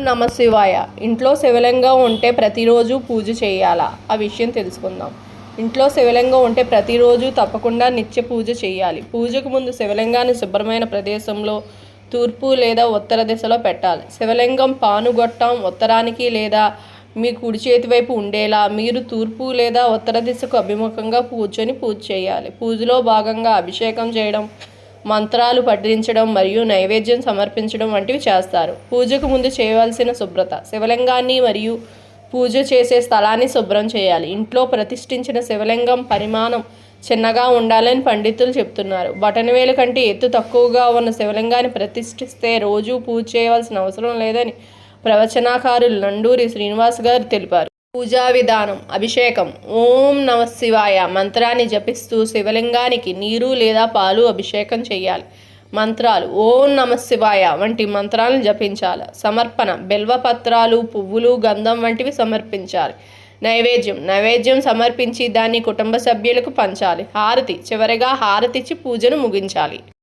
నమ శివాయ. ఇంట్లో శివలింగం ఉంటే ప్రతిరోజు పూజ చేయాలా? ఆ విషయం తెలుసుకుందాం. ఇంట్లో శివలింగం ఉంటే ప్రతిరోజు తప్పకుండా నిత్య పూజ చేయాలి. పూజకు ముందు శివలింగాన్ని శుభ్రమైన ప్రదేశంలో తూర్పు లేదా ఉత్తర దిశలో పెట్టాలి. శివలింగం పానుగొట్టం ఉత్తరానికి లేదా మీ కుడి చేతి వైపు ఉండేలా మీరు తూర్పు లేదా ఉత్తర దిశకు అభిముఖంగా కూర్చొని పూజ చేయాలి. పూజలో భాగంగా అభిషేకం చేయడం, మంత్రాలు పఠించడం మరియు నైవేద్యం సమర్పించడం వంటివి చేస్తారు. పూజకు ముందు చేయవలసిన శుభ్రత: శివలింగాన్ని మరియు పూజ చేసే స్థలాన్ని శుభ్రం చేయాలి. ఇంట్లో ప్రతిష్ఠించిన శివలింగం పరిమాణం చిన్నగా ఉండాలని పండితులు చెప్తున్నారు. బొటనవేలు కంటే ఎత్తు తక్కువగా ఉన్న శివలింగాన్ని ప్రతిష్ఠిస్తే రోజు పూజ చేయవలసిన అవసరం లేదని ప్రవచనకారులు నండూరి శ్రీనివాస్ గారు తెలిపారు. పూజా విధానం: అభిషేకం. ఓం నమ శివాయ మంత్రాన్ని జపిస్తూ శివలింగానికి నీరు లేదా పాలు అభిషేకం చేయాలి. మంత్రాలు: ఓం నమ శివాయ వంటి మంత్రాలను జపించాలి. సమర్పణ: బిల్వపత్రాలు, పువ్వులు, గంధం వంటివి సమర్పించాలి. నైవేద్యం సమర్పించి దాన్ని కుటుంబ సభ్యులకు పంచాలి. హారతి: చివరిగా హారతిచ్చి పూజను ముగించాలి.